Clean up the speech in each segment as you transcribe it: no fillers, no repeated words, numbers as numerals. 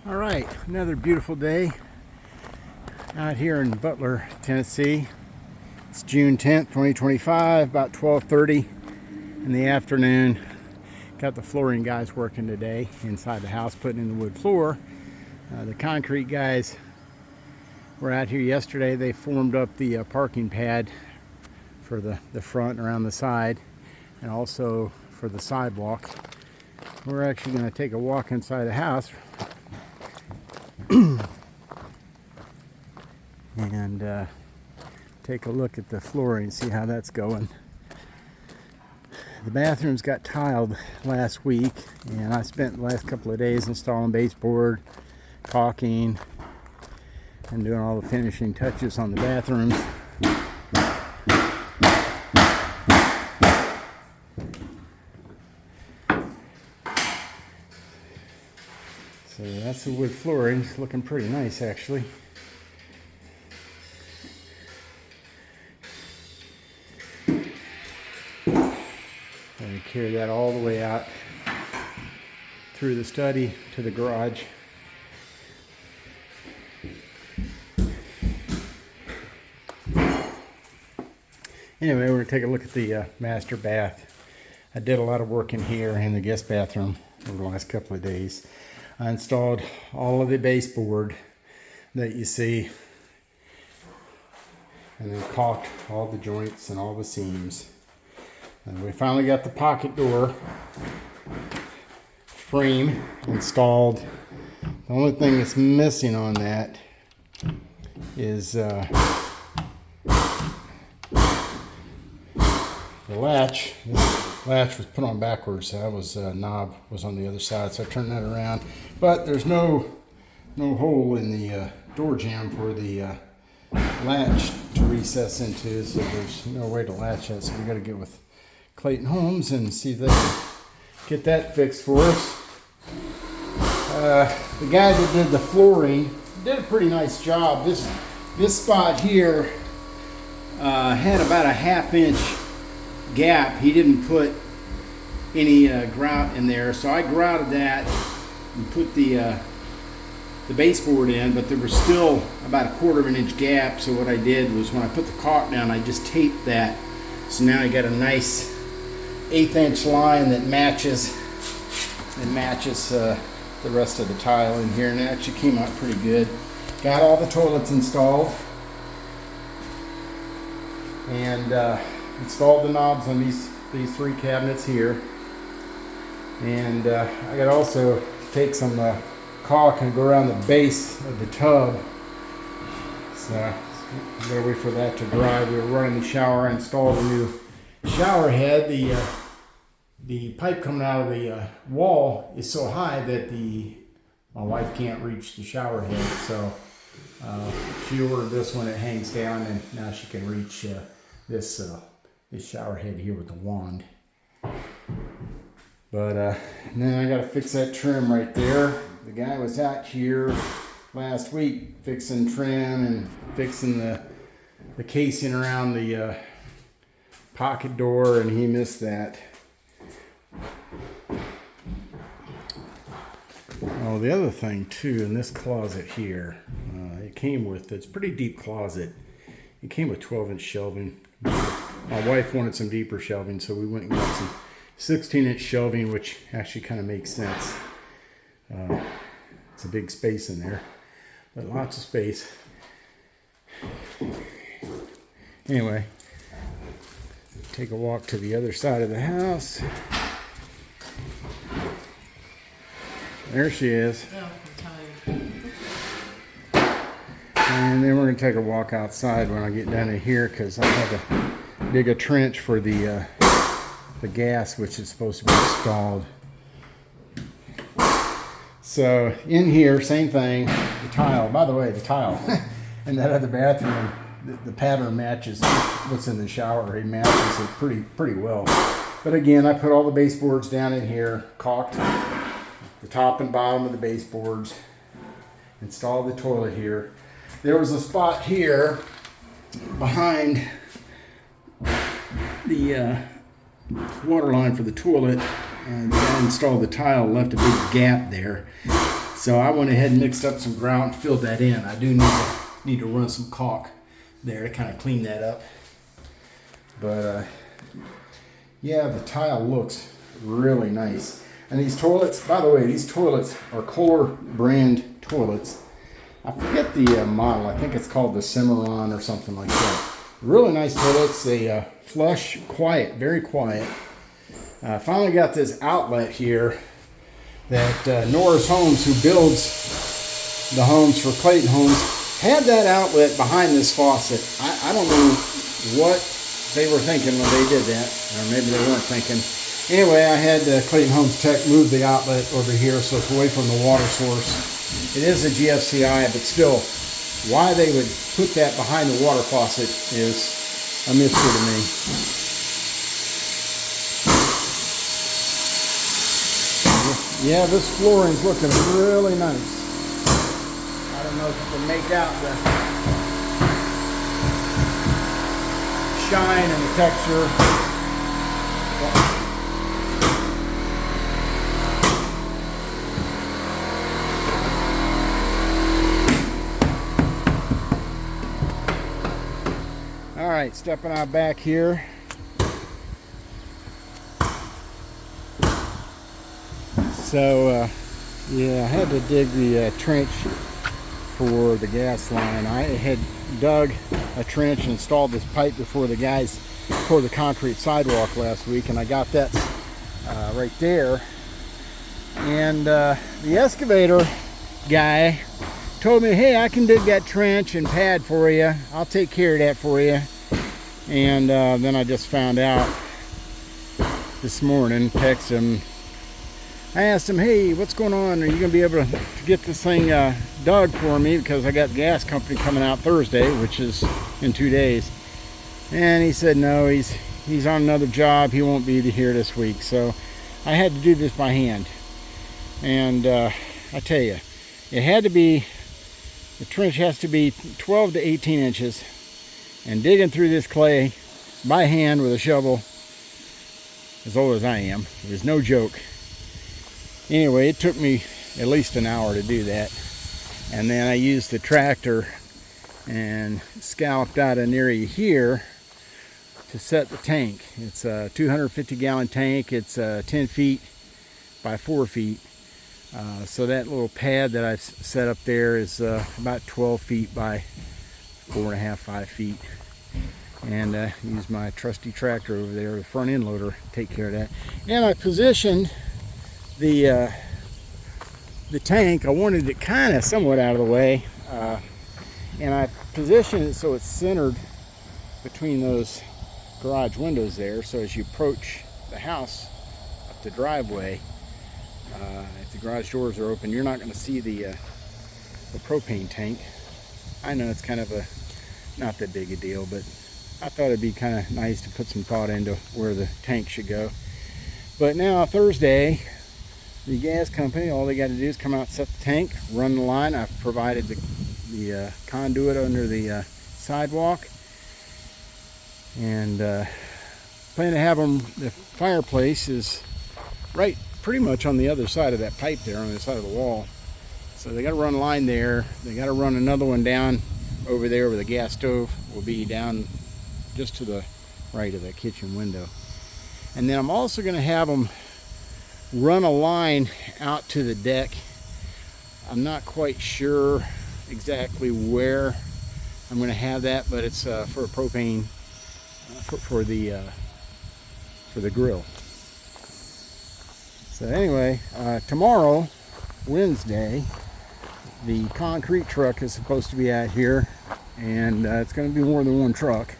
All right, another beautiful day out here in Butler, Tennessee. It's June 10th, 2025, about 12:30 in the afternoon. Got the flooring guys working today inside the house, putting in the wood floor. The concrete guys were out here yesterday. They formed up the parking pad for the front and around the side, and also for the sidewalk. We're actually going to take a walk inside the house and take a look at the flooring, see how that's going. The bathrooms got tiled last week, and I spent the last couple of days installing baseboard, caulking, and doing all the finishing touches on the bathrooms. So that's the wood flooring. It's looking pretty nice, actually. And carry that all the way out through the study to the garage. Anyway, we're going to take a look at the master bath. I did a lot of work in here in the guest bathroom over the last couple of days. I installed all of the baseboard that you see, and then caulked all the joints and all the seams. And we finally got the pocket door frame installed. The only thing that's missing on that is the latch. This latch was put on backwards. That was knob was on the other side, so I turned that around. But there's no hole in the door jamb for the latch to recess into, so there's no way to latch that. So we got to get with Clayton Homes and see if they can get that fixed for us. The guy that did the flooring did a pretty nice job. This spot here had about a 1/2 inch gap. He didn't put any grout in there, so I grouted that and put the baseboard in, but there was still about a 1/4 inch gap. So what I did was, when I put the caulk down, I just taped that. So now I got a nice 1/8 inch line that matches the rest of the tile in here, and it actually came out pretty good. Got all the toilets installed, and installed the knobs on these 3 cabinets here. And I got to also take some caulk and go around the base of the tub. So I'm gonna wait for that to dry. We were running the shower. I installed a new shower head. The pipe coming out of the wall is so high that my wife can't reach the shower head. So she ordered this one that hangs down, and now she can reach this shower head here with the wand. But then I got to fix that trim right there. The guy was out here last week fixing trim and fixing the casing around the pocket door, and he missed that. Oh, the other thing too, in this closet here, it's a pretty deep closet. It came with 12-inch shelving. My wife wanted some deeper shelving, so we went and got some 16-inch shelving, which actually kind of makes sense. It's a big space in there, but lots of space. Anyway, take a walk to the other side of the house. There she is. And then we're going to take a walk outside when I get down to here, because I have to dig a trench for the gas, which is supposed to be installed. So in here, same thing. The tile, by the way, the tile in that other bathroom, the pattern matches what's in the shower. It matches it pretty well. But again, I put all the baseboards down in here, caulked the top and bottom of the baseboards, installed the toilet here. There was a spot here behind the water line for the toilet, and I installed the tile, left a big gap there. So I went ahead and mixed up some grout and filled that in. I do need to run some caulk there to kind of clean that up. But yeah, the tile looks really nice. And these toilets, by the way, these toilets are Kohler brand toilets. I forget the model. I think it's called the Cimarron or something like that. Really nice toilets. They flush quiet, very quiet. I finally got this outlet here that Norris Homes, who builds the homes for Clayton Homes, had that outlet behind this faucet. I don't know what they were thinking when they did that, or maybe they weren't thinking. Anyway, I had Clayton Homes Tech move the outlet over here so it's away from the water source. It is a GFCI, but still, why they would put that behind the water faucet is a mystery to me. Yeah, this flooring's looking really nice. I don't know if you can make out the shine and the texture. All right, stepping out back here. So, yeah, I had to dig the trench for the gas line. I had dug a trench and installed this pipe before the guys poured the concrete sidewalk last week, and I got that right there. And the excavator guy told me, hey, I can dig that trench and pad for you. I'll take care of that for you. And then I just found out this morning, text him. I asked him, hey, what's going on? Are you going to be able to get this thing dug for me? Because I got the gas company coming out Thursday, which is in 2 days. And he said, no, he's on another job. He won't be here this week. So I had to do this by hand. And I tell you, it had to be, the trench has to be 12 to 18 inches. And digging through this clay by hand with a shovel, as old as I am, is no joke. Anyway, it took me at least an hour to do that. And then I used the tractor and scalloped out an area here to set the tank. It's a 250 gallon tank. It's 10 feet by 4 feet. So that little pad that I've set up there is about 12 feet by 4.5, 5 feet. And use my trusty tractor over there, the front end loader, to take care of that. And I positioned the tank. I wanted it kind of somewhat out of the way, and I positioned it so it's centered between those garage windows there, so as you approach the house up the driveway, if the garage doors are open, you're not going to see the propane tank. I know it's kind of not that big a deal, but I thought it'd be kind of nice to put some thought into where the tank should go. But now Thursday, the gas company, all they got to do is come out, set the tank, run the line. I've provided the conduit under the sidewalk, and plan to have them. The fireplace is right pretty much on the other side of that pipe there, on the side of the wall. So they got to run a line there. They got to run another one down over there where the gas stove will be, down just to the right of that kitchen window. And then I'm also going to have them run a line out to the deck. I'm not quite sure exactly where I'm going to have that, but it's for a propane for the grill. So anyway, tomorrow, Wednesday, the concrete truck is supposed to be out here, and it's going to be more than one truck.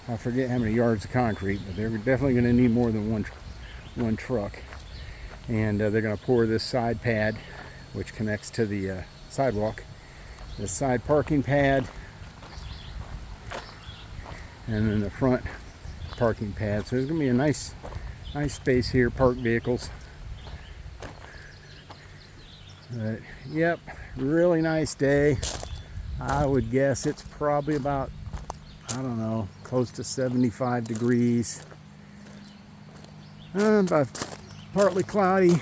I forget how many yards of concrete, but they're definitely going to need more than one truck. And they're going to pour this side pad, which connects to the sidewalk, the side parking pad, and then the front parking pad. So there's going to be a nice space here, park vehicles. But yep, really nice day. I would guess it's probably about, I don't know, close to 75 degrees. About partly cloudy.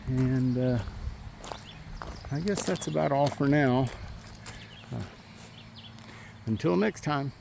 And I guess that's about all for now. Until next time.